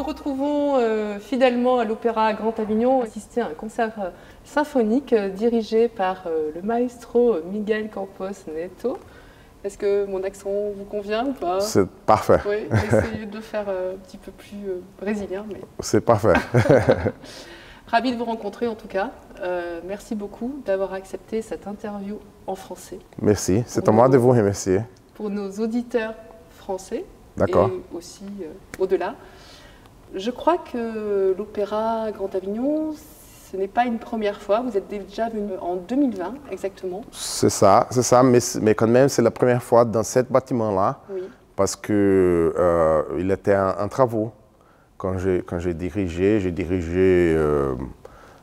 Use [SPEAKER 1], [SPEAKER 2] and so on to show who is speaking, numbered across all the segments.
[SPEAKER 1] retrouvons fidèlement à l'Opéra Grand Avignon, assister à un concert symphonique dirigé par le maestro Miguel Campos Neto. Est-ce que mon accent vous convient ou pas?
[SPEAKER 2] C'est parfait.
[SPEAKER 1] Oui, essayez de le faire un petit peu plus brésilien. Mais...
[SPEAKER 2] C'est parfait.
[SPEAKER 1] Ravi de vous rencontrer en tout cas. Merci beaucoup d'avoir accepté cette interview en français.
[SPEAKER 2] Merci, c'est à moi de vous remercier.
[SPEAKER 1] Pour nos auditeurs français et aussi au-delà. Je crois que l'Opéra Grand Avignon, ce n'est pas une première fois. Vous êtes déjà venu en 2020 exactement.
[SPEAKER 2] C'est ça, mais quand même c'est la première fois dans ce bâtiment-là, oui. Parce que il était en travaux. Quand j'ai dirigé,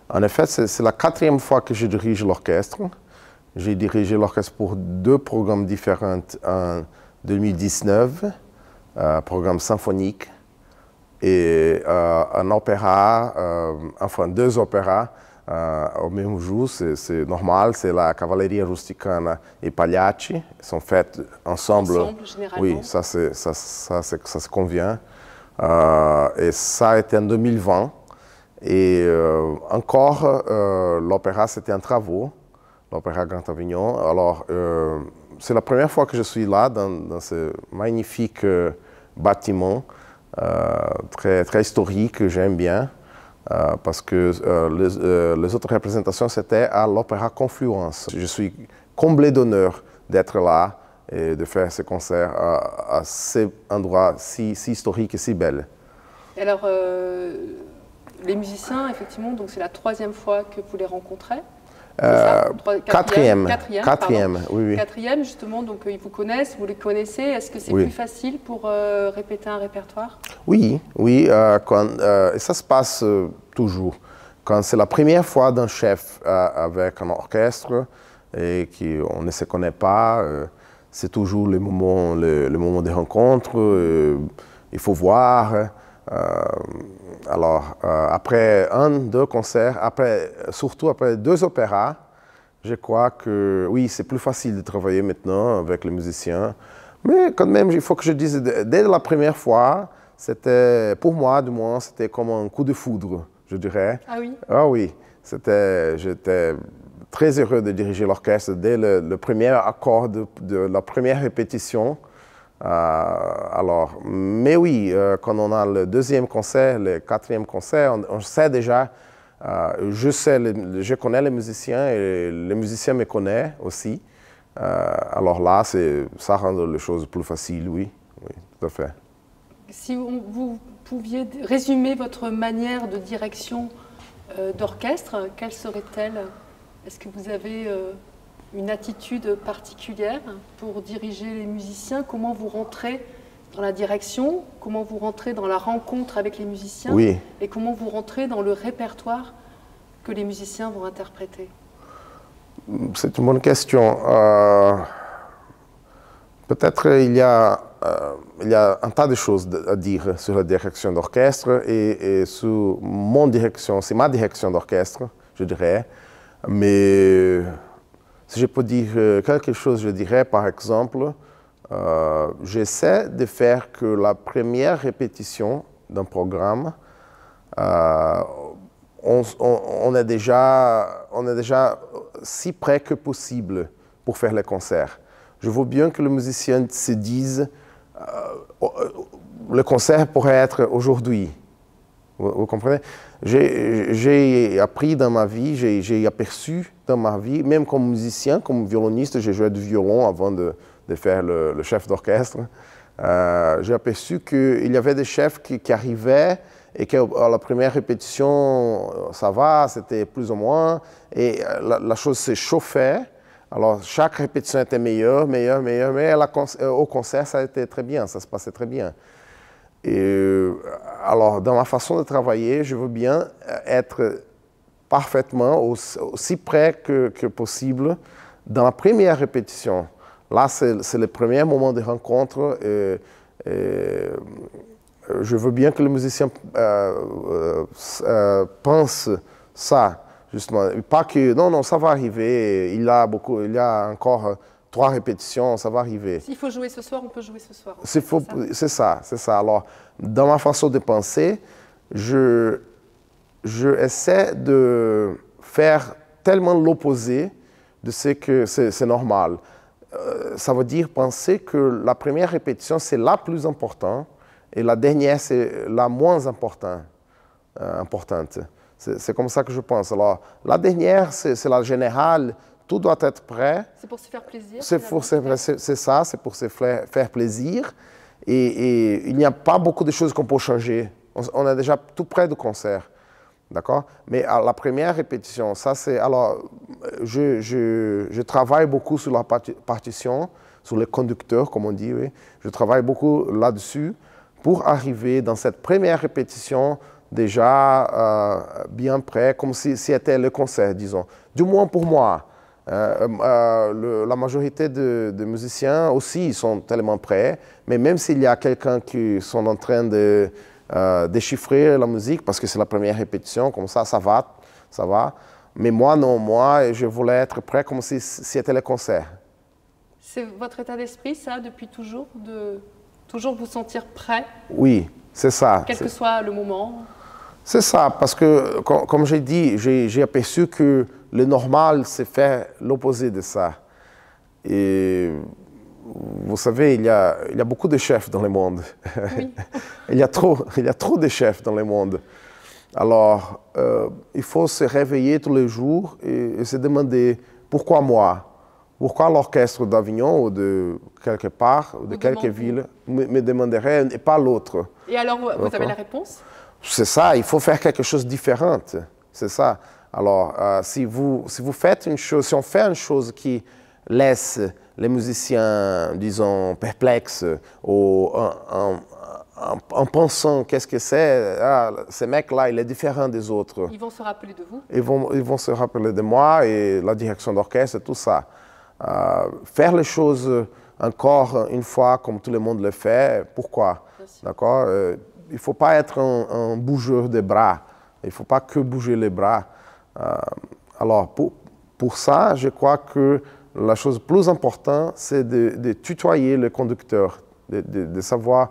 [SPEAKER 2] en effet, c'est la 4e fois que je dirige l'orchestre. J'ai dirigé l'orchestre pour 2 programmes différents en 2019, programme symphonique et un opéra, enfin 2 opéras au même jour, c'est normal, c'est la Cavalleria Rusticana et Pagliacci, ils sont faits ensemble.
[SPEAKER 1] Généralement.
[SPEAKER 2] Oui, ça se convient. Et ça a été en 2020. Et encore, l'opéra, c'était en travaux, l'Opéra Grand Avignon. Alors, c'est la première fois que je suis là, dans ce magnifique bâtiment, très historique, que j'aime bien, parce que les autres représentations, c'était à l'Opéra Confluence. Je suis comblé d'honneur d'être là et de faire ce concert à cet endroit si historique et si bel.
[SPEAKER 1] Alors, les musiciens, effectivement, donc c'est la 3e fois que vous les rencontrez.
[SPEAKER 2] Quatrième, oui.
[SPEAKER 1] 4e, justement, donc ils vous connaissent, vous les connaissez. Est-ce que c'est plus facile pour répéter un répertoire? Oui,
[SPEAKER 2] et ça se passe toujours. Quand c'est la première fois d'un chef avec un orchestre et qu'on ne se connaît pas, c'est toujours le moment de rencontre. Il faut voir. Alors, après 1-2 concerts, surtout après 2 opéras, je crois que oui, c'est plus facile de travailler maintenant avec les musiciens. Mais quand même, il faut que je dise, dès la première fois, c'était, pour moi du moins, c'était comme un coup de foudre, je dirais.
[SPEAKER 1] Ah oui?
[SPEAKER 2] Ah oui, j'étais très heureux de diriger l'orchestre dès le premier accord de la première répétition. Mais oui, quand on a le 2e concert, le 4e concert, on sait déjà, je connais les musiciens et les musiciens me connaissent aussi. Alors là, ça rend les choses plus faciles, oui, tout à fait.
[SPEAKER 1] Si vous pouviez résumer votre manière de direction d'orchestre, quelle serait-elle? Est-ce que vous avez une attitude particulière pour diriger les musiciens? Comment vous rentrez dans la direction? Comment vous rentrez dans la rencontre avec les musiciens?
[SPEAKER 2] Oui.
[SPEAKER 1] Et comment vous rentrez dans le répertoire que les musiciens vont interpréter?
[SPEAKER 2] C'est une bonne question. Peut-être il y a un tas de choses à dire sur la direction d'orchestre et sur ma direction d'orchestre, je dirais. Mais si je peux dire quelque chose, je dirais par exemple, j'essaie de faire que la première répétition d'un programme, on est déjà si près que possible pour faire le concert. Je veux bien que le musicien se dise, le concert pourrait être aujourd'hui. Vous comprenez? J'ai appris dans ma vie, j'ai aperçu dans ma vie, même comme musicien, comme violoniste, j'ai joué du violon avant de faire le chef d'orchestre. J'ai aperçu qu'il y avait des chefs qui arrivaient et qu'à la première répétition, ça va, c'était plus ou moins, et la chose s'est chauffée. Alors, chaque répétition était meilleure, mais au concert, ça a été très bien, ça se passait très bien. Et alors, dans ma façon de travailler, je veux bien être parfaitement aussi près que possible dans la première répétition. Là, c'est le premier moment de rencontre. Je veux bien que le musicien pense ça, justement. Pas que, non, ça va arriver, il y a encore 3 répétitions, ça va arriver.
[SPEAKER 1] S'il faut jouer ce soir, on peut jouer ce soir.
[SPEAKER 2] C'est ça, c'est ça. Alors, dans ma façon de penser, je essaie de faire tellement l'opposé de ce que c'est normal. Ça veut dire penser que la première répétition, c'est la plus importante et la dernière, c'est la moins importante. C'est comme ça que je pense. Alors, la dernière, c'est la générale, tout doit être prêt.
[SPEAKER 1] C'est pour se faire plaisir.
[SPEAKER 2] C'est ça, c'est pour se faire plaisir. Et il n'y a pas beaucoup de choses qu'on peut changer. On est déjà tout près du concert. D'accord? Mais à la première répétition, ça c'est... Alors, je travaille beaucoup sur la partition, sur les conducteurs, comme on dit, oui. Je travaille beaucoup là-dessus pour arriver dans cette première répétition déjà bien prêt, comme si c'était le concert, disons. Du moins pour moi. La majorité de musiciens aussi ils sont tellement prêts, mais même s'il y a quelqu'un qui sont en train de déchiffrer la musique, parce que c'est la première répétition, comme ça va. Mais moi, non, moi, je voulais être prêt comme si c'était le concert.
[SPEAKER 1] C'est votre état d'esprit, ça, depuis toujours, de toujours vous sentir prêt?
[SPEAKER 2] Oui, c'est ça.
[SPEAKER 1] Quel que soit le moment?
[SPEAKER 2] C'est ça, parce que, comme j'ai dit, j'ai aperçu que le normal, c'est faire l'opposé de ça. Et vous savez, il y a beaucoup de chefs dans le monde.
[SPEAKER 1] Oui.
[SPEAKER 2] il y a trop de chefs dans le monde. Alors, il faut se réveiller tous les jours et se demander pourquoi moi? Pourquoi l'orchestre d'Avignon ou de quelque part, ou de quelque ville, me demanderait et pas l'autre?
[SPEAKER 1] Et alors, vous avez la réponse?
[SPEAKER 2] C'est ça, il faut faire quelque chose de différent. C'est ça. Alors, si vous faites une chose, si on fait une chose qui laisse les musiciens, disons, perplexes, ou en pensant qu'est-ce que c'est, ce mec-là, il est différent des autres.
[SPEAKER 1] Ils vont se rappeler de vous?
[SPEAKER 2] Ils vont se rappeler de moi et la direction d'orchestre, tout ça. Faire les choses encore une fois comme tout le monde le fait, pourquoi? D'accord? Il ne faut pas être un bougeur de bras. Il ne faut pas que bouger les bras. Alors, pour ça, je crois que la chose plus importante, c'est de tutoyer le conducteur, de savoir,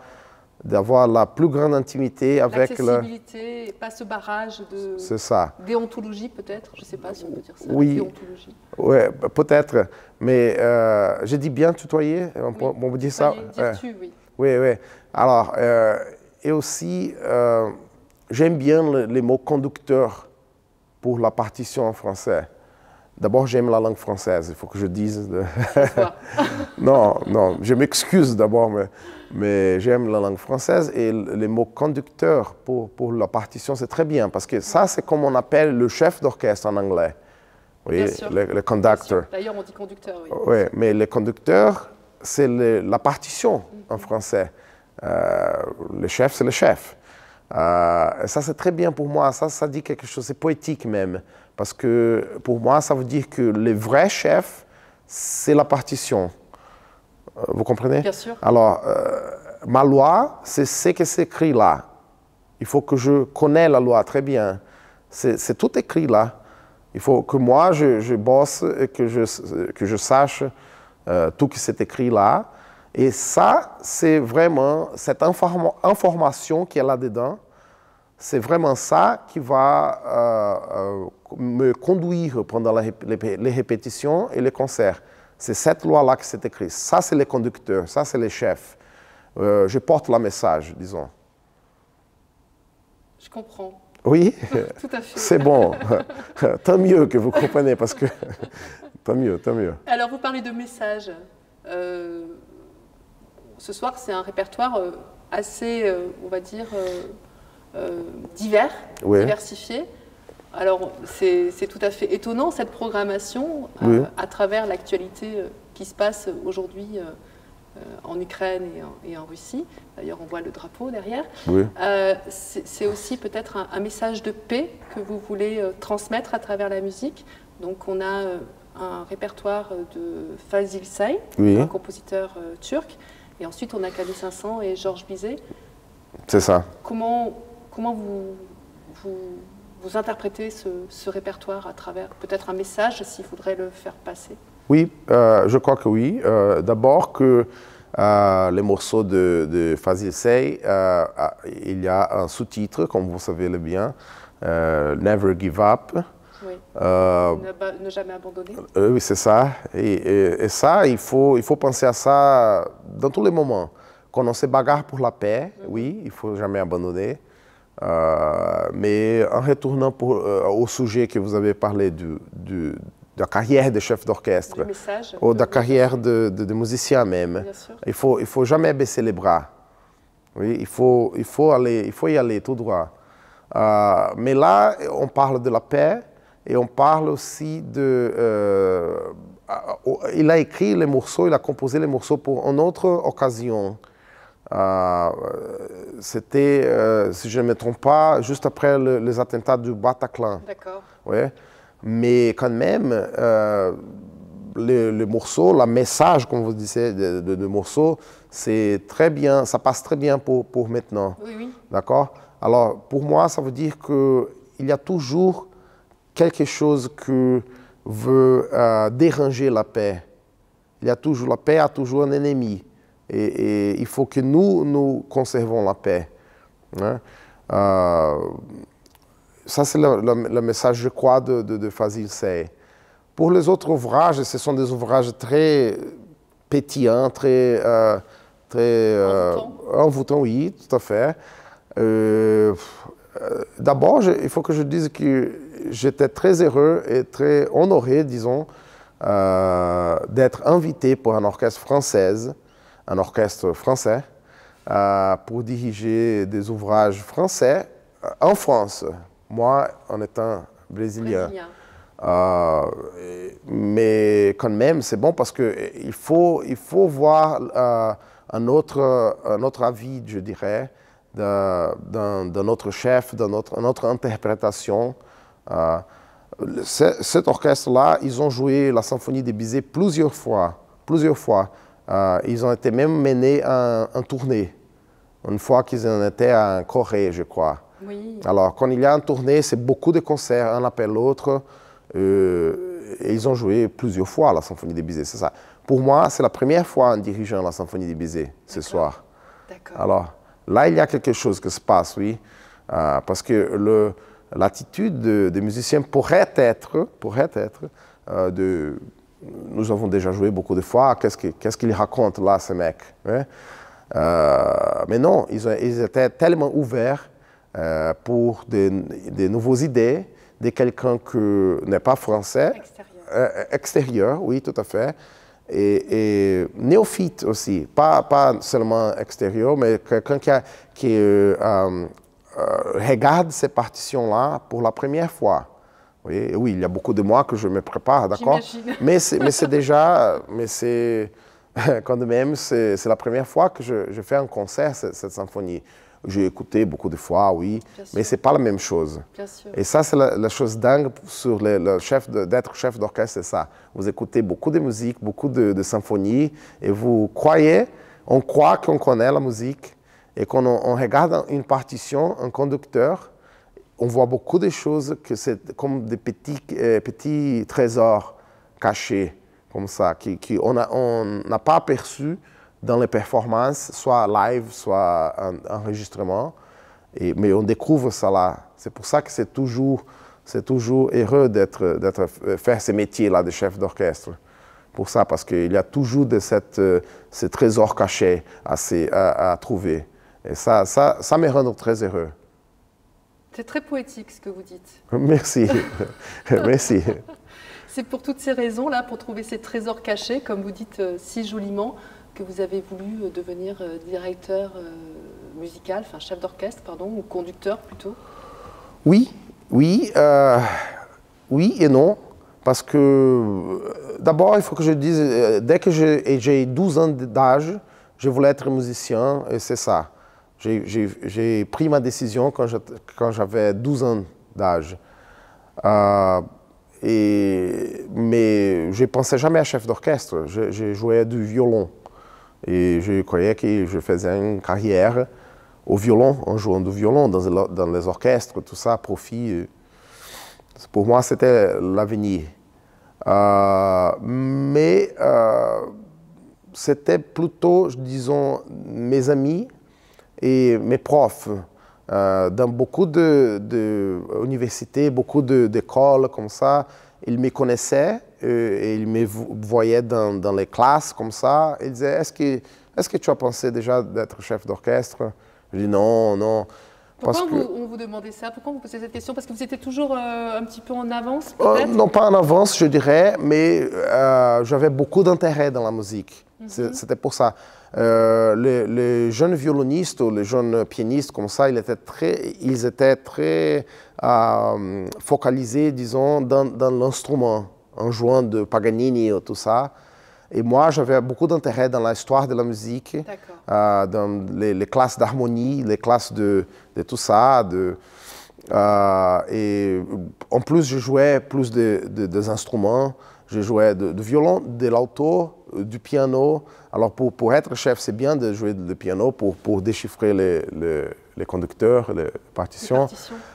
[SPEAKER 2] d'avoir la plus grande intimité avec
[SPEAKER 1] l'accessibilité, et pas ce barrage de déontologie peut-être, je ne sais pas si on peut dire ça,
[SPEAKER 2] oui,
[SPEAKER 1] déontologie.
[SPEAKER 2] Oui, peut-être, mais je dis bien tutoyer, on peut dire ça.
[SPEAKER 1] Oui.
[SPEAKER 2] Oui, oui. Alors, et aussi, j'aime bien les mots conducteur pour la partition en français. D'abord, j'aime la langue française, il faut que je dise. Non, je m'excuse d'abord, mais j'aime la langue française et les mots conducteur pour la partition, c'est très bien parce que ça, c'est comme on appelle le chef d'orchestre en anglais. Oui, le conductor.
[SPEAKER 1] D'ailleurs, on dit conducteur, oui.
[SPEAKER 2] Oui, mais le conducteur, c'est la partition en français. Le chef, c'est le chef. Ça, c'est très bien pour moi. Ça dit quelque chose, c'est poétique même. Parce que pour moi, ça veut dire que le vrai chef, c'est la partition. Vous comprenez?
[SPEAKER 1] Bien sûr.
[SPEAKER 2] Alors, ma loi, c'est ce qui s'écrit là. Il faut que je connaisse la loi très bien. C'est tout écrit là. Il faut que moi, je bosse et que je sache tout qui s'est écrit là. Et ça, c'est vraiment cette information qui est là-dedans. C'est vraiment ça qui va me conduire pendant les répétitions et les concerts. C'est cette loi-là qui s'est écrite. Ça, c'est les conducteurs, ça, c'est les chefs. Je porte le message, disons.
[SPEAKER 1] Je comprends.
[SPEAKER 2] Oui,
[SPEAKER 1] tout à fait.
[SPEAKER 2] C'est bon. Tant mieux que vous comprenez, parce que... tant mieux, tant mieux.
[SPEAKER 1] Alors, vous parlez de message. Ce soir, c'est un répertoire assez, on va dire, divers, diversifié. Alors, c'est tout à fait étonnant, cette programmation, à travers l'actualité qui se passe aujourd'hui en Ukraine et en Russie. D'ailleurs, on voit le drapeau derrière.
[SPEAKER 2] Oui.
[SPEAKER 1] C'est aussi peut-être un message de paix que vous voulez transmettre à travers la musique. Donc, on a un répertoire de Fazil Say, un compositeur turc. Et ensuite, on a Camille Saint-Saëns et Georges Bizet.
[SPEAKER 2] C'est ça.
[SPEAKER 1] Comment vous interprétez ce répertoire à travers peut-être un message, s'il faudrait le faire passer?
[SPEAKER 2] Oui, je crois que oui. D'abord que les morceaux de Fazil Say, il y a un sous-titre, comme vous savez le bien, Never Give Up.
[SPEAKER 1] Oui. Ne jamais abandonner.
[SPEAKER 2] Oui, c'est ça. Et ça, il faut penser à ça dans tous les moments. Quand on se bagarre pour la paix, oui, il ne faut jamais abandonner. Mais en retournant au sujet que vous avez parlé de la carrière de chef d'orchestre, ou de la carrière de musicien même, il faut jamais baisser les bras. Oui, il faut y aller tout droit. Mais là, on parle de la paix et on parle aussi il a écrit les morceaux, il a composé les morceaux pour une autre occasion. C'était, si je ne me trompe pas, juste après les attentats du Bataclan.
[SPEAKER 1] D'accord.
[SPEAKER 2] Ouais. Mais quand même, le morceau, le message, comme vous disiez, de morceau, c'est très bien, ça passe très bien pour maintenant.
[SPEAKER 1] Oui, oui.
[SPEAKER 2] D'accord? Alors, pour moi, ça veut dire qu'il y a toujours quelque chose qui veut déranger la paix. La paix a toujours un ennemi. Et il faut que nous conservons la paix. Hein? Ça, c'est le message, je crois, de Fazil Say. Pour les autres ouvrages, ce sont des ouvrages très pétillants, très envoûtants, oui, tout à fait. D'abord, il faut que je dise que j'étais très heureux et très honoré, disons, d'être invité pour un orchestre français, pour diriger des ouvrages français en France. Moi, en étant brésilien. Mais quand même, c'est bon parce qu'il faut voir un autre avis, je dirais, d'un autre chef, d'une autre interprétation. Cet orchestre-là, ils ont joué la symphonie de Bizet plusieurs fois. Ils ont été même menés en tournée. Une fois qu'ils en étaient en Corée, je crois.
[SPEAKER 1] Oui.
[SPEAKER 2] Alors, quand il y a une tournée, c'est beaucoup de concerts, un après l'autre. Et ils ont joué plusieurs fois la symphonie de Bizet, c'est ça. Pour moi, c'est la première fois en dirigeant la symphonie de Bizet ce soir.
[SPEAKER 1] D'accord.
[SPEAKER 2] Alors, là, il y a quelque chose qui se passe, oui. Parce que l'attitude des musiciens pourrait être nous avons déjà joué beaucoup de fois, qu'est-ce qu'ils racontent là, ces mecs, hein? Mais non, ils étaient tellement ouverts pour des nouvelles idées, de quelqu'un qui n'est pas français. Extérieur, oui, tout à fait. Et néophyte aussi, pas seulement extérieur, mais quelqu'un qui regarde ces partitions-là pour la première fois. Oui, il y a beaucoup de mois que je me prépare, d'accord? Mais c'est déjà, quand même, c'est la première fois que je fais un concert, cette symphonie. J'ai écouté beaucoup de fois, oui, mais ce n'est pas la même chose.
[SPEAKER 1] Bien sûr.
[SPEAKER 2] Et ça, c'est la chose dingue sur d'être chef d'orchestre, c'est ça. Vous écoutez beaucoup de musique, beaucoup de symphonies, et on croit qu'on connaît la musique, et quand on regarde une partition, un conducteur, on voit beaucoup de choses que c'est comme des petits trésors cachés, comme ça, qu'on n'a pas aperçus dans les performances, soit live, soit en enregistrement. Mais on découvre ça là. C'est pour ça que c'est toujours heureux faire ce métier-là de chef d'orchestre. Pour ça, parce qu'il y a toujours ces trésors cachés à trouver. Et ça me rend très heureux.
[SPEAKER 1] C'est très poétique ce que vous dites.
[SPEAKER 2] Merci. Merci.
[SPEAKER 1] C'est pour toutes ces raisons-là, pour trouver ces trésors cachés, comme vous dites si joliment, que vous avez voulu devenir directeur musical, enfin chef d'orchestre, pardon, ou conducteur plutôt? Oui et non. Parce que, d'abord, il faut que je dise, dès que j'ai 12 ans d'âge, je voulais être musicien, et c'est ça. J'ai pris ma décision quand j'avais 12 ans d'âge. Mais je ne pensais jamais à chef d'orchestre. Je jouais du violon. Et je croyais que je faisais une carrière au violon, en jouant du violon dans les orchestres, tout ça, profit. Pour moi, c'était l'avenir.
[SPEAKER 2] Mais c'était plutôt, disons, mes amis et mes profs. Dans beaucoup d'universités, beaucoup d'écoles comme ça, ils me connaissaient et ils me voyaient dans les classes comme ça. Ils disaient, est-ce que tu as pensé déjà d'être chef d'orchestre? Je dis non, non.
[SPEAKER 1] Pourquoi on vous demandait ça? Pourquoi vous posez cette question? Parce que vous étiez toujours un petit peu en avance, peut-être?
[SPEAKER 2] Non, pas en avance, je dirais, mais j'avais beaucoup d'intérêt dans la musique. C'était pour ça. Les jeunes violonistes ou les jeunes pianistes comme ça, ils étaient très focalisés, disons, dans l'instrument, en jouant de Paganini et tout ça. Et moi, j'avais beaucoup d'intérêt dans l'histoire de la musique, dans les classes d'harmonie, les classes de tout ça. Et en plus, je jouais plus des instruments. Je jouais de violon, de l'alto, du piano. Alors, pour être chef, c'est bien de jouer le piano pour déchiffrer les conducteurs, les partitions.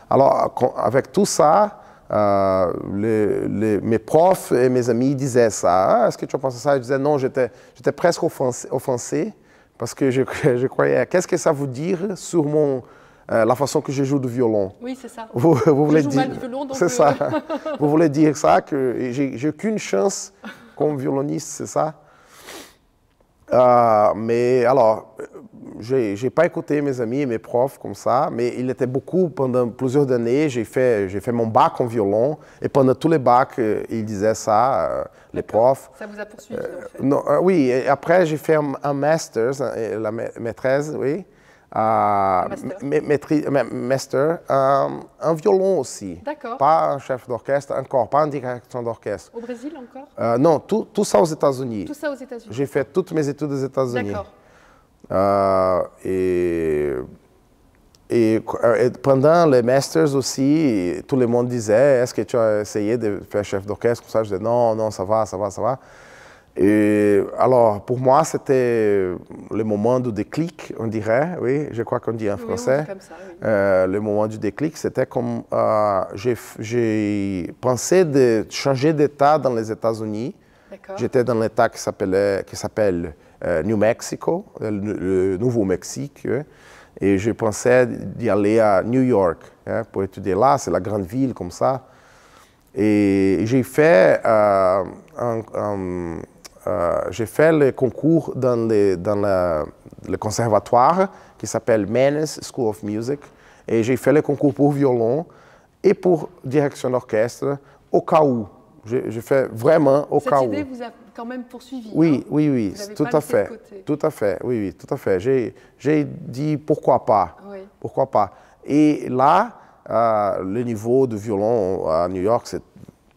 [SPEAKER 2] Alors, avec tout ça, mes profs et mes amis disaient ça. Ah, est-ce que tu as pensé ça? Je disais non, j'étais presque offensé parce que je croyais, qu'est-ce que ça veut dire sur la façon que je joue du violon?
[SPEAKER 1] Oui, c'est ça.
[SPEAKER 2] Vous voulez
[SPEAKER 1] je joue
[SPEAKER 2] dire,
[SPEAKER 1] mal du violon, donc...
[SPEAKER 2] C'est ça. Vous voulez dire ça, que j'ai aucune chance comme violoniste, c'est ça? Mais alors, j'ai pas écouté mes amis et mes profs comme ça, mais il était beaucoup, pendant plusieurs années, j'ai fait mon bac en violon, et pendant tous les bacs, ils disaient ça, les profs.
[SPEAKER 1] Ça vous a poursuivi, en fait.
[SPEAKER 2] Non, oui, et après j'ai fait un master, la maîtrise, oui. Master, un violon aussi.
[SPEAKER 1] D'accord.
[SPEAKER 2] Pas un chef d'orchestre encore, pas en direction d'orchestre.
[SPEAKER 1] Au Brésil encore?
[SPEAKER 2] Non, tout ça aux États-Unis.
[SPEAKER 1] Tout ça aux États-Unis.
[SPEAKER 2] J'ai fait toutes mes études aux États-Unis.
[SPEAKER 1] D'accord.
[SPEAKER 2] Et pendant les masters aussi, tout le monde disait, est-ce que tu as essayé de faire chef d'orchestre? Comme ça, je disais, non, non, ça va, ça va, ça va. Et alors, pour moi, c'était le moment du déclic, on dirait, oui, je crois qu'on dit en français.
[SPEAKER 1] Comme ça, oui.
[SPEAKER 2] Le moment du déclic, c'était comme, j'ai pensé de changer d'État dans les États-Unis. J'étais dans l'État qui s'appelle New Mexico, le Nouveau-Mexique, et je pensais d'y aller à New York pour étudier là, c'est la grande ville comme ça. Et j'ai fait le concours dans le conservatoire qui s'appelle Mannes School of Music. Et j'ai fait le concours pour violon et pour direction d'orchestre au cas où. J'ai fait vraiment au cas où.
[SPEAKER 1] Cette idée vous a quand même poursuivi.
[SPEAKER 2] Oui,
[SPEAKER 1] hein?
[SPEAKER 2] oui, oui, tout à fait. Tout à fait, oui, oui, tout à fait. J'ai dit pourquoi pas.
[SPEAKER 1] Oui.
[SPEAKER 2] Pourquoi pas. Et là, le niveau de violon à New York, c'est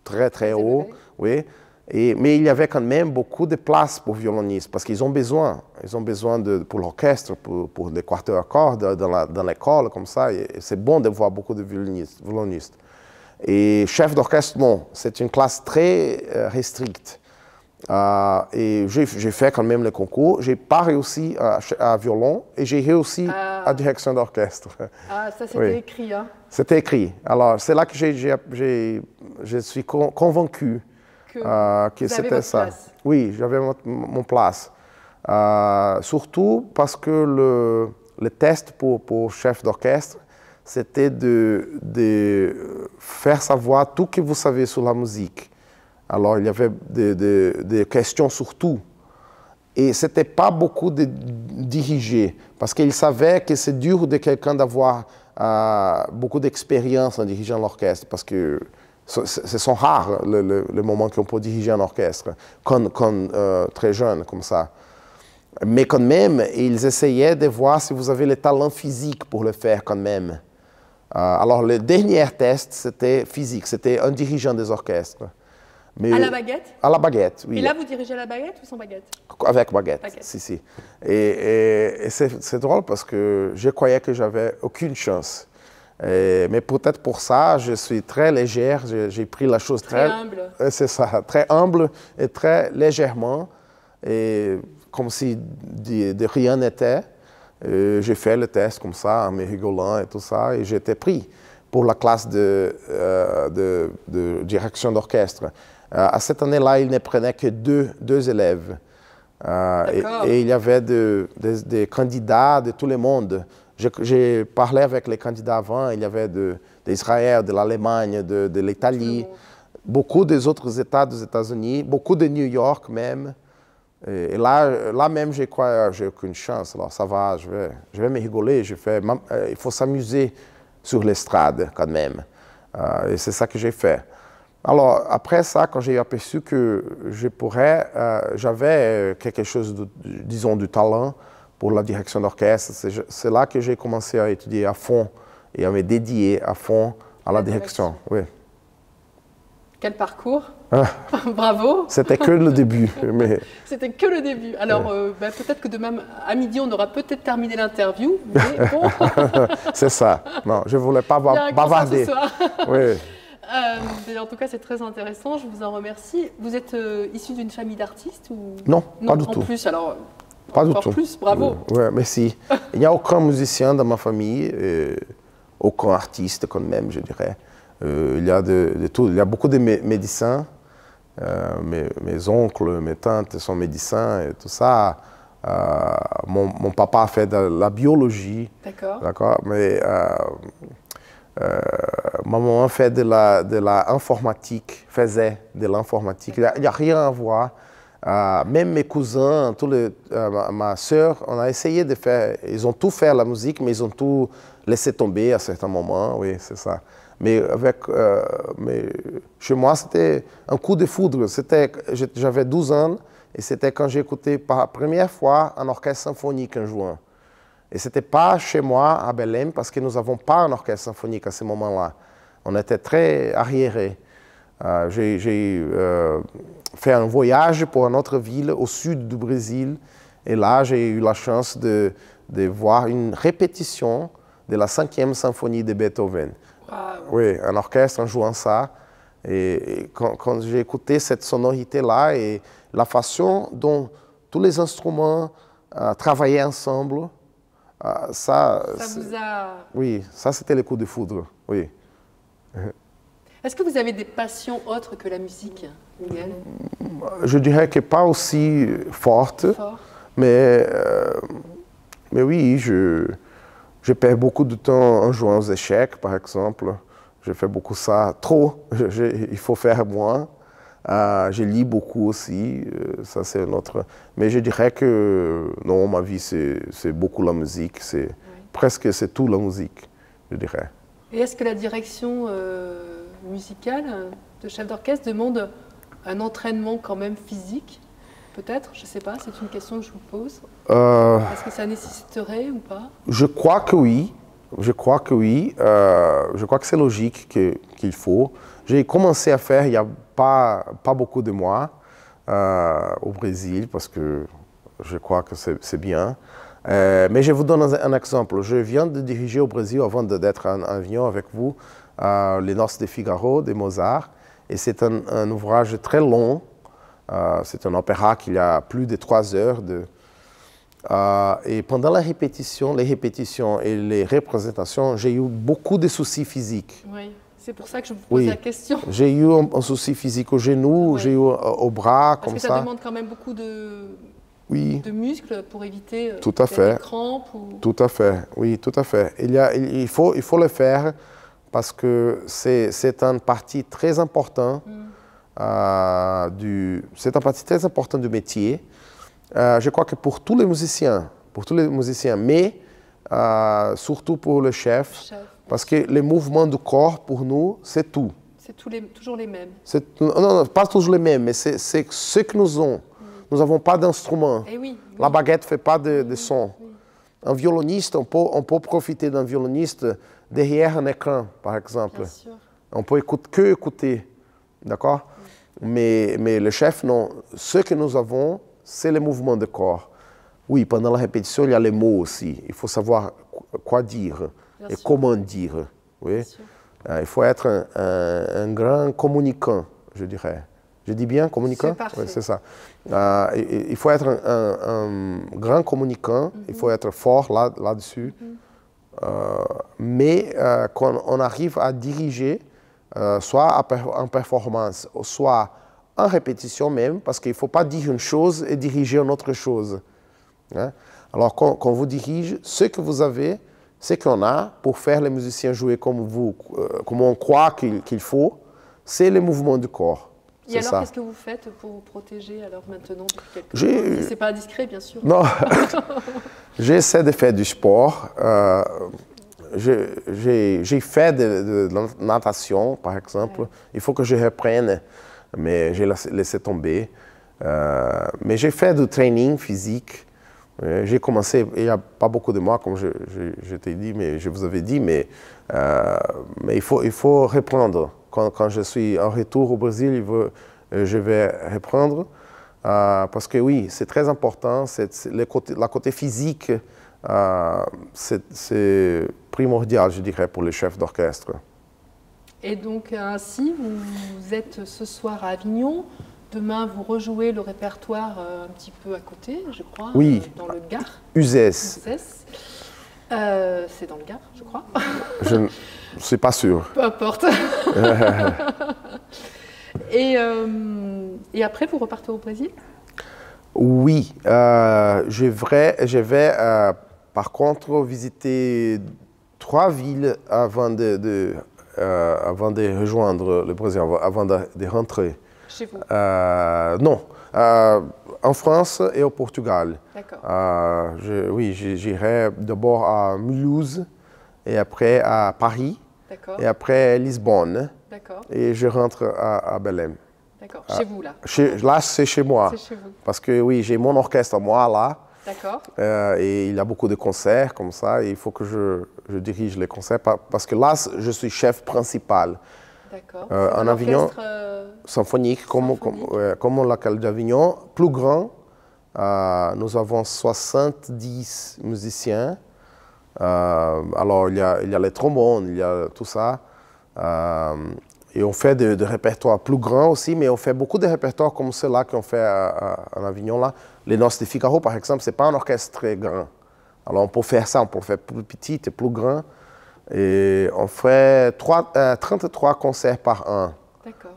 [SPEAKER 2] très, très haut. Oui. Mais il y avait quand même beaucoup de place pour violonistes parce qu'ils ont besoin. Ils ont besoin pour l'orchestre, pour les quartets à cordes dans l'école, comme ça. C'est bon de voir beaucoup de violonistes. Et chef d'orchestre, non. C'est une classe très restricte. Et j'ai fait quand même le concours. Je n'ai pas réussi à violon et j'ai réussi à direction d'orchestre.
[SPEAKER 1] Ah, ça c'était écrit, hein?
[SPEAKER 2] C'était écrit. Alors, c'est là que je suis convaincu que c'était ça. Place. Oui, j'avais mon place. Surtout parce que le test pour chef d'orchestre, c'était de faire savoir tout ce que vous savez sur la musique. Alors, il y avait des questions sur tout. Et ce n'était pas beaucoup de diriger, parce qu'il savait que c'est dur de quelqu'un d'avoir beaucoup d'expérience en dirigeant l'orchestre, parce que ce sont rares les moments qu'on peut diriger un orchestre, quand très jeune, comme ça. Mais quand même, ils essayaient de voir si vous avez le talent physique pour le faire quand même. Alors, le dernier test, c'était physique, c'était un dirigeant des orchestres.
[SPEAKER 1] Mais à la baguette?
[SPEAKER 2] À la baguette, oui.
[SPEAKER 1] Et là, vous dirigez à la baguette ou sans baguette?
[SPEAKER 2] Avec baguette, si. Et c'est drôle parce que je croyais que j'avais aucune chance. Mais peut-être pour ça, je suis très légère, j'ai pris la chose
[SPEAKER 1] très humble.
[SPEAKER 2] C'est ça, très humble et très légèrement, et comme si de rien n'était. J'ai fait le test comme ça, en me rigolant et tout ça, et j'étais pris pour la classe de direction d'orchestre. À cette année-là, il ne prenait que deux élèves. Et il y avait des candidats de tout le monde. J'ai parlé avec les candidats avant, il y avait d'Israël, de l'Allemagne, de l'Italie, beaucoup des autres États des États-Unis, beaucoup de New York même. Et là même, je crois, j'ai aucune chance. Alors ça va, je vais me rigoler. Il faut s'amuser sur l'estrade quand même. Et c'est ça que j'ai fait. Alors après ça, quand j'ai aperçu que j'avais quelque chose, disons, du talent pour la direction d'orchestre, c'est là que j'ai commencé à étudier à fond et à me dédier à fond à la direction. Oui.
[SPEAKER 1] Quel parcours! Bravo!
[SPEAKER 2] C'était que le début. Mais...
[SPEAKER 1] C'était que le début. Alors, peut-être que demain, à midi, on aura peut-être terminé l'interview, mais bon...
[SPEAKER 2] C'est ça. Non, je ne voulais pas bavarder.
[SPEAKER 1] Ce soir.
[SPEAKER 2] Oui.
[SPEAKER 1] En tout cas, c'est très intéressant. Je vous en remercie. Vous êtes issu d'une famille d'artistes ou...
[SPEAKER 2] Non, pas du tout.
[SPEAKER 1] En plus, alors...
[SPEAKER 2] Pas du
[SPEAKER 1] encore
[SPEAKER 2] tout.
[SPEAKER 1] Plus, bravo.
[SPEAKER 2] Oui, merci. Il n'y a aucun musicien dans ma famille, aucun artiste quand même, je dirais. Il y a de tout. Il y a beaucoup de médecins. Mes oncles, mes tantes sont médecins et tout ça. Mon papa a fait de la biologie.
[SPEAKER 1] D'accord.
[SPEAKER 2] Mais ma maman fait de la informatique, faisait de l'informatique. Il n'y a rien à voir. Même mes cousins, ma soeur, on a essayé de faire. Ils ont tout fait la musique, mais ils ont tout laissé tomber à certains moments. Oui, c'est ça. Mais chez moi, c'était un coup de foudre. J'avais 12 ans et c'était quand j'ai écouté pour la première fois un orchestre symphonique en juin. Et ce n'était pas chez moi à Belém parce que nous n'avons pas un orchestre symphonique à ce moment-là. On était très arriérés. J'ai fait un voyage pour une autre ville au sud du Brésil et là, j'ai eu la chance de voir une répétition de la 5e symphonie de Beethoven.
[SPEAKER 1] Wow.
[SPEAKER 2] Oui, un orchestre en jouant ça. Et quand j'ai écouté cette sonorité-là et la façon dont tous les instruments travaillaient ensemble, ça
[SPEAKER 1] vous a...
[SPEAKER 2] Oui, ça c'était le coup de foudre, oui.
[SPEAKER 1] Est-ce que vous avez des passions autres que la musique, Miguel?
[SPEAKER 2] Je dirais que pas aussi forte, mais oui, je perds beaucoup de temps en jouant aux échecs, par exemple. Je fais beaucoup ça, trop. Il faut faire moins. Je lis beaucoup aussi, ça c'est notre... Mais je dirais que non, ma vie c'est beaucoup la musique, presque c'est tout la musique, je dirais.
[SPEAKER 1] Et est-ce que la direction musicale de chef d'orchestre demande un entraînement quand même physique? Peut-être, je ne sais pas, c'est une question que je vous pose. Est-ce que ça nécessiterait ou pas?
[SPEAKER 2] Je crois que oui. Je crois que oui. Je crois que c'est logique qu'il faut. J'ai commencé à faire il n'y a pas beaucoup de mois au Brésil parce que je crois que c'est bien. Mais je vous donne un exemple. Je viens de diriger au Brésil avant d'être en avion avec vous Les Noces de Figaro de Mozart. Et c'est un ouvrage très long. C'est un opéra qui a plus de 3 heures. Et pendant les répétitions et les représentations, j'ai eu beaucoup de soucis physiques.
[SPEAKER 1] Oui, c'est pour ça que je vous pose la question.
[SPEAKER 2] J'ai eu un souci physique au genou, j'ai eu au bras, comme ça.
[SPEAKER 1] Parce que ça demande quand même beaucoup de muscles pour éviter des crampes
[SPEAKER 2] Tout à fait, oui, tout à fait. Il faut le faire parce que c'est une partie très importante. C'est une partie très importante du métier. Je crois que pour tous les musiciens, mais surtout pour le chef, parce que les mouvements du corps, pour nous, c'est tout.
[SPEAKER 1] C'est toujours les mêmes.
[SPEAKER 2] Non, pas toujours les mêmes, mais c'est ce que nous avons. Nous n'avons pas d'instrument. La baguette ne fait pas de son. Oui. Un violoniste, on peut profiter d'un violoniste derrière un écran, par exemple.
[SPEAKER 1] Bien sûr.
[SPEAKER 2] On peut que écouter, d'accord? Mais le chef, non. Ce que nous avons, c'est le mouvement de corps. Oui, pendant la répétition, il y a les mots aussi. Il faut savoir quoi dire et comment dire. Oui? Il faut être un grand communicant, je dirais. Je dis bien communicant?
[SPEAKER 1] C'est parfait.
[SPEAKER 2] Oui, c'est ça. Il faut être un grand communicant, il faut être fort là-dessus. Mais quand on arrive à diriger, soit en performance, soit en répétition même, parce qu'il ne faut pas dire une chose et diriger une autre chose. Hein? Alors, quand on vous dirige, ce que vous avez, ce qu'on a pour faire les musiciens jouer comme on croit qu'il faut, c'est le mouvement du corps.
[SPEAKER 1] Et alors, qu'est-ce que vous faites pour vous protéger alors maintenant depuis quelques temps? Si ce n'est pas indiscret, bien sûr.
[SPEAKER 2] Non, j'essaie de faire du sport. J'ai fait de la natation, par exemple. Ouais. Il faut que je reprenne, mais j'ai laissé tomber. Mais j'ai fait du training physique. J'ai commencé il n'y a pas beaucoup de mois, comme je t'ai dit, mais je vous avais dit, mais il faut reprendre. Quand je suis en retour au Brésil, je vais reprendre. Parce que oui, c'est très important, la côté physique, c'est primordial, je dirais, pour les chefs d'orchestre.
[SPEAKER 1] Et donc ainsi, vous êtes ce soir à Avignon. Demain, vous rejouez le répertoire un petit peu à côté, je crois,
[SPEAKER 2] oui,
[SPEAKER 1] dans le Gard.
[SPEAKER 2] Uzès.
[SPEAKER 1] C'est dans le Gard, je crois.
[SPEAKER 2] Je ne suis pas sûr.
[SPEAKER 1] Peu importe. Et après, vous repartez au Brésil?
[SPEAKER 2] Oui, je vais par contre visiter 3 villes avant de rejoindre le Brésil, avant de rentrer.
[SPEAKER 1] Chez vous?
[SPEAKER 2] Non, en France et au Portugal.
[SPEAKER 1] D'accord.
[SPEAKER 2] Oui, j'irai d'abord à Mulhouse, et après à Paris, et après Lisbonne.
[SPEAKER 1] D'accord.
[SPEAKER 2] Et je rentre à Belém.
[SPEAKER 1] D'accord. Chez vous, là?
[SPEAKER 2] Là, c'est chez moi.
[SPEAKER 1] C'est chez vous.
[SPEAKER 2] Parce que oui, j'ai mon orchestre à moi, là.
[SPEAKER 1] D'accord.
[SPEAKER 2] Et il y a beaucoup de concerts comme ça, et il faut que je dirige les concerts, parce que là, je suis chef principal.
[SPEAKER 1] D'accord.
[SPEAKER 2] En Avignon, symphonique, comme l'orchestre d'Avignon, plus grand. Nous avons 70 musiciens. Alors, il y a les trombones, il y a tout ça. Et on fait des répertoires plus grands aussi, mais on fait beaucoup de répertoires comme ceux-là qu'on fait en Avignon. Là. Les Noces de Figaro, par exemple, ce n'est pas un orchestre très grand. Alors, on peut faire ça, on peut faire plus petit et plus grand. Et on fait 33 concerts par an,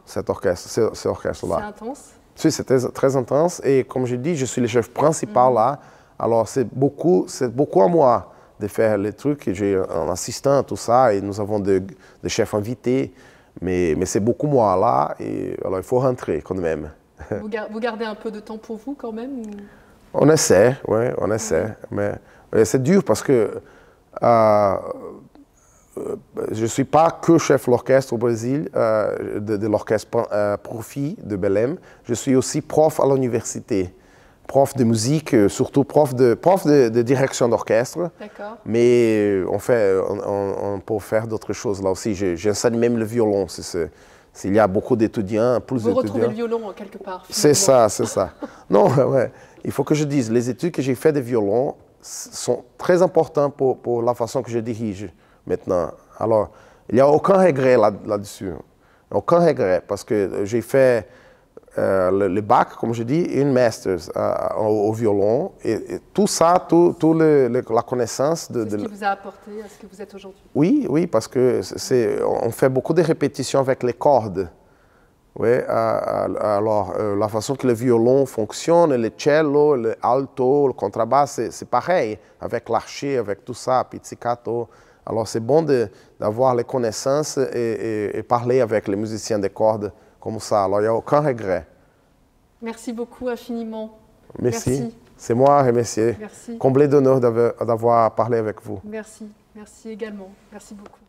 [SPEAKER 2] cet orchestre-là.
[SPEAKER 1] C'est intense?
[SPEAKER 2] Oui, c'est très intense. Et comme je dis, je suis le chef principal là. Alors, c'est beaucoup à moi de faire les trucs. J'ai un assistant, tout ça, et nous avons des chefs invités. Mais c'est beaucoup moi là, et alors il faut rentrer quand même.
[SPEAKER 1] Vous gardez un peu de temps pour vous quand même ou...
[SPEAKER 2] On essaie, oui, on essaie. Mais c'est dur parce que je ne suis pas que chef d'orchestre au Brésil, de l'orchestre Profi de Belém. Je suis aussi prof à l'université. Prof de musique, surtout prof de direction d'orchestre.
[SPEAKER 1] D'accord.
[SPEAKER 2] Mais on peut faire d'autres choses là aussi. J'enseigne même le violon. S'il y a beaucoup d'étudiants,
[SPEAKER 1] Vous retrouvez le violon quelque part.
[SPEAKER 2] C'est ça, c'est ça. Non, ouais. Il faut que je dise, les études que j'ai faites de violon sont très importantes pour la façon que je dirige maintenant. Alors, il n'y a aucun regret là-dessus. Aucun regret, parce que j'ai fait le bac, comme je dis, et une master's au violon. Et tout ça, la connaissance
[SPEAKER 1] de... C'est ce qui vous a apporté à ce que vous êtes aujourd'hui?
[SPEAKER 2] Oui, parce qu'on fait beaucoup de répétitions avec les cordes. Oui, alors, la façon que le violon fonctionne, le cello, le alto, le contrebasse, c'est pareil, avec l'archer, avec tout ça, pizzicato. Alors, c'est bon d'avoir les connaissances et parler avec les musiciens de cordes comme ça. Alors, il n'y a aucun regret.
[SPEAKER 1] Merci beaucoup infiniment.
[SPEAKER 2] Merci. C'est moi, remercier.
[SPEAKER 1] Merci.
[SPEAKER 2] Comblé d'honneur d'avoir parlé avec vous.
[SPEAKER 1] Merci. Merci également. Merci beaucoup.